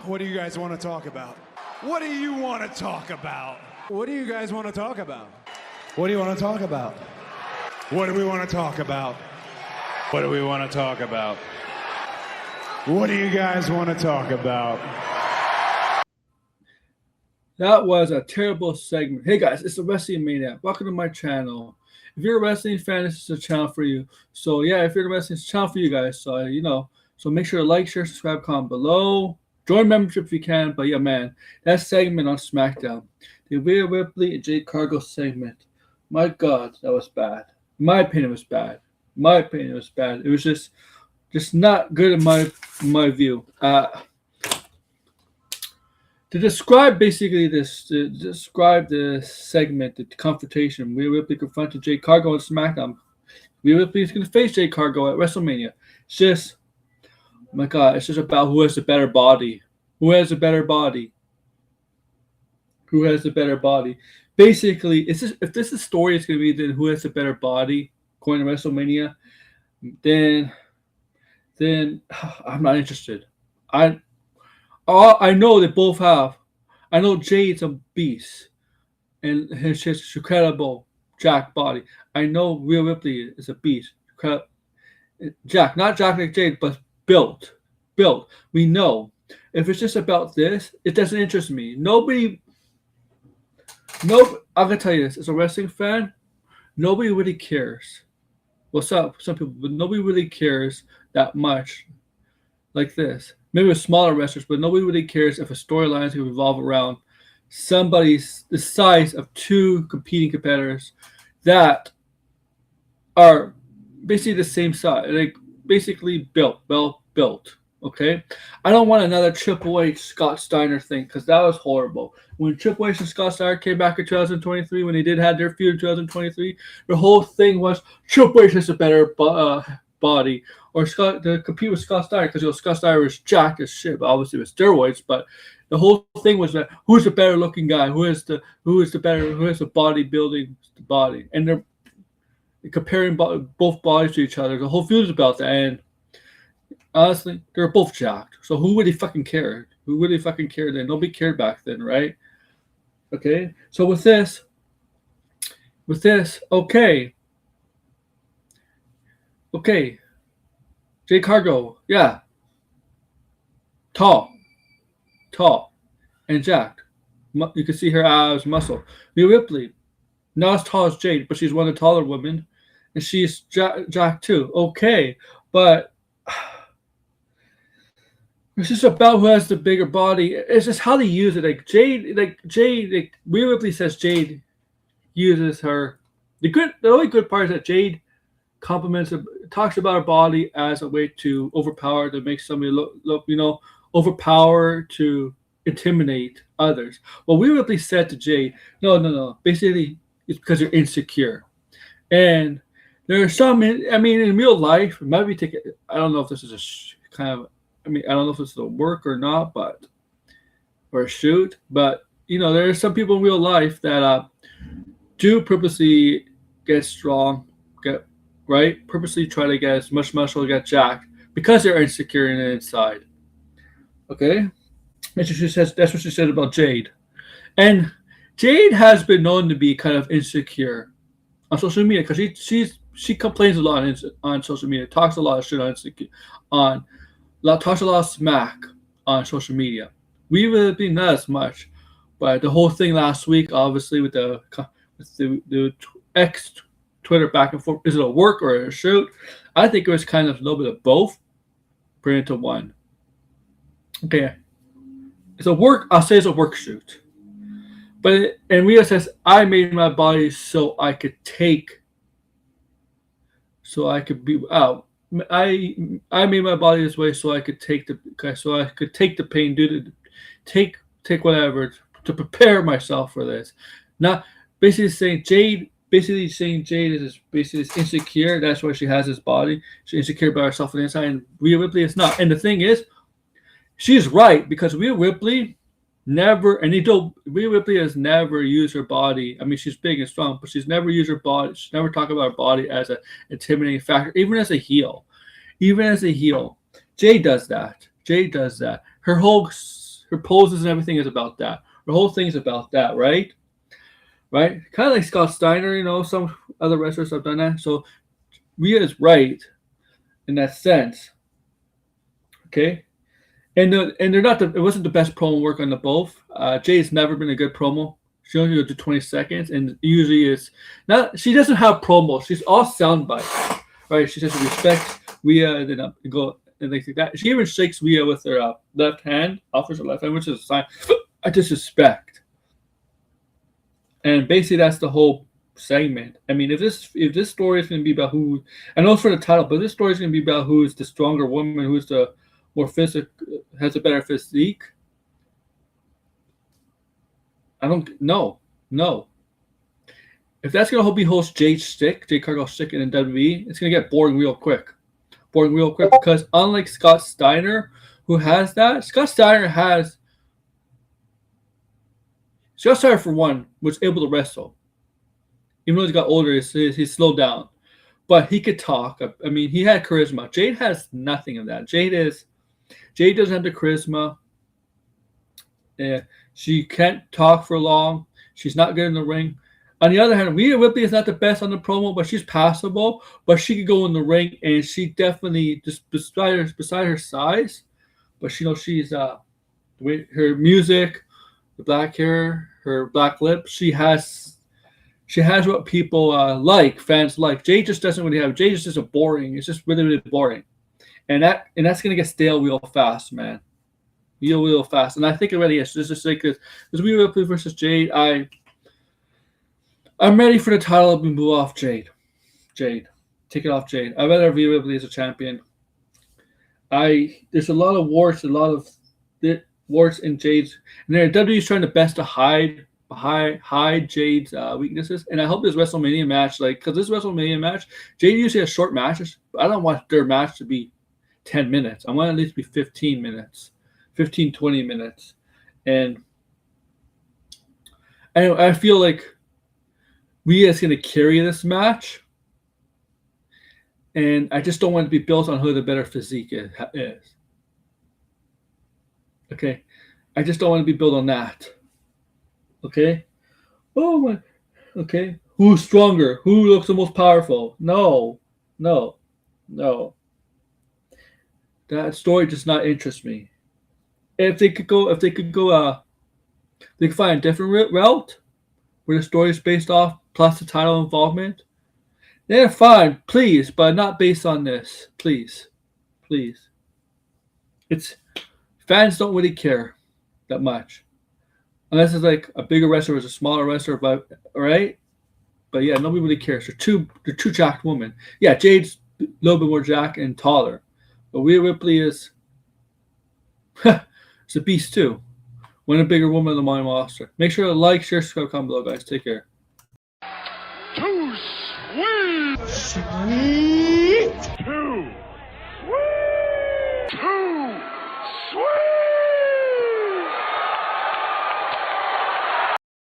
What do you guys want to talk about? What do you want to talk about? What do you guys want to talk about? What do you want to talk about? What do we want to talk about? What do we want to talk about? What do you guys want to talk about? That was a terrible segment. Hey guys, it's the Wrestling Maniac. Welcome to my channel. If you're a wrestling fan, this is a channel for you. So yeah, if you're a wrestling, it's a channel for you guys. So so make sure to like, share, subscribe, comment below. Join membership if you can. But yeah, man, that segment on SmackDown, the Rhea Ripley and Jade Cargill segment. My God, that was bad. In my opinion, it was bad. It was just not good in my view. To describe basically this, to describe the segment, the confrontation, Rhea Ripley confronted Jade Cargill on SmackDown. Rhea Ripley is going to face Jade Cargill at WrestleMania. It's just, oh my God, it's just about who has the better body. Who has the better body? Who has the better body? Basically, if this story is going to be then who has the better body going to WrestleMania, then I'm not interested. I know they both have. I know Jade's a beast, and his just incredible jack body. I know Rhea Ripley is a beast. Jack, not Jack like Jade, but built. We know. If it's just about this, it doesn't interest me. I'm gonna tell you this: as a wrestling fan, nobody really cares. Well, some people, but nobody really cares that much like this. Maybe with smaller wrestlers, but nobody really cares if a storyline is going to revolve around somebody's the size of two competing competitors that are basically the same size, like basically built. Okay, I don't want another Triple H Scott Steiner thing because that was horrible. When Triple H and Scott Steiner came back in 2023, when they did have their feud in 2023, the whole thing was Triple H has a better body, or to compete with Scott Steiner because Scott Steiner was jacked as shit, but obviously with steroids. But the whole thing was that who's the better looking guy, who has the bodybuilding body, and they're comparing both bodies to each other. The whole feud is about that, and honestly, they're both jacked. So who really fucking cared? Who really fucking cared then? Nobody cared back then, right? Okay. So with this, okay. Jade Cargill, yeah. Tall, and jacked. You can see her abs, muscle. Rhea Ripley, not as tall as Jade, but she's one of the taller women, and she's jacked too. Okay, but it's just about who has the bigger body. It's just how they use it. Jade, Rhea Ripley says Jade uses her. The only good part is that Jade talks about her body as a way to overpower, to make somebody look overpower, to intimidate others. Well, Rhea Ripley said to Jade, no. Basically, it's because you're insecure. And there are some, in real life, maybe I don't know if this is I don't know if it's a work or not, or a shoot, but there are some people in real life that do purposely get strong, purposely try to get as much muscle, get jacked because they're insecure in the inside. Okay, that's what she said about Jade, and Jade has been known to be kind of insecure on social media because she complains a lot on social media, talks a lot of shit talks a lot of smack on social media. We really been not as much, but the whole thing last week, obviously with the X Twitter back and forth, is it a work or a shoot? I think it was kind of a little bit of both, put into one. Okay, it's a work. I'll say it's a work shoot, and Rhea says, "I made my body so I could be out. I made my body this way so I could take the pain, take whatever to prepare myself for this. Not basically saying Jade is insecure. That's why she has this body. She's insecure about herself on the inside, and Rhea Ripley is not. And the thing is, she's right because Rhea Ripley Rhea Ripley has never used her body. I mean, she's big and strong, but she's never used her body. She's never talked about her body as an intimidating factor, even as a heel. Jade does that. Her whole her poses and everything is about that. Her whole thing is about that, right? Right? Kind of like Scott Steiner, you know, some other wrestlers have done that. So Rhea is right in that sense. Okay? And they're not it wasn't the best promo work on the both. Jade's never been a good promo. She only goes to 20 seconds, and usually it's not. She doesn't have promos. She's all sound bites, right? She says respect Rhea, and then go and things like that. She even shakes Rhea with her left hand, offers her left hand, which is a sign of disrespect. And basically, that's the whole segment. I mean, if this story is going to be about who, I know it's for the title, but this story is going to be about who is the stronger woman, who's the more physical, has a better physique. I don't know. No. If that's going to be host Jade Cargill's stick in WWE, it's going to get boring real quick. Because unlike Scott Steiner, who has that, Scott Steiner for one, was able to wrestle. Even though he got older, he's slowed down. But he could talk. I mean, he had charisma. Jade has nothing of that. Jade doesn't have the charisma. Yeah, she can't talk for long. She's not good in the ring. On the other hand, Rhea Ripley is not the best on the promo, but she's passable. But she could go in the ring, and she definitely, just beside her size, but she's her music, the black hair, her black lips. She has what people fans like. Jade just doesn't really have. Jade is just boring. It's just really, really boring, and that's gonna get stale real fast, man. Real fast, and I think it already is. This is like this Rhea Ripley versus Jade. I'm ready for the title to move off Jade. Take it off Jade. I'd rather Rhea Ripley as a champion. There's a lot of warts, in Jade's, and WWE's trying their best to hide Jade's weaknesses. And I hope this WrestleMania match, because this WrestleMania match, Jade usually has short matches. I don't want their match to be 10 minutes. I want it at least to be 15 minutes. 15, 20 minutes. And I feel like Rhea is going to carry this match. And I just don't want it to be built on who the better physique is. Okay? I just don't want to be built on that. Okay? Oh my. Okay? Who's stronger? Who looks the most powerful? No. That story does not interest me. If they could find a different route where the story is based off plus the title involvement, then fine, please, but not based on this. Please. Fans don't really care that much. Unless it's like a bigger wrestler versus a smaller wrestler, but right? But yeah, nobody really cares. They're two jacked women. Yeah, Jade's a little bit more jacked and taller. But Rhea Ripley is it's a beast too. One a bigger woman on the main roster. Make sure to like, share, subscribe, comment below, guys. Take care. Too sweet. Sweet. Too sweet. Too sweet.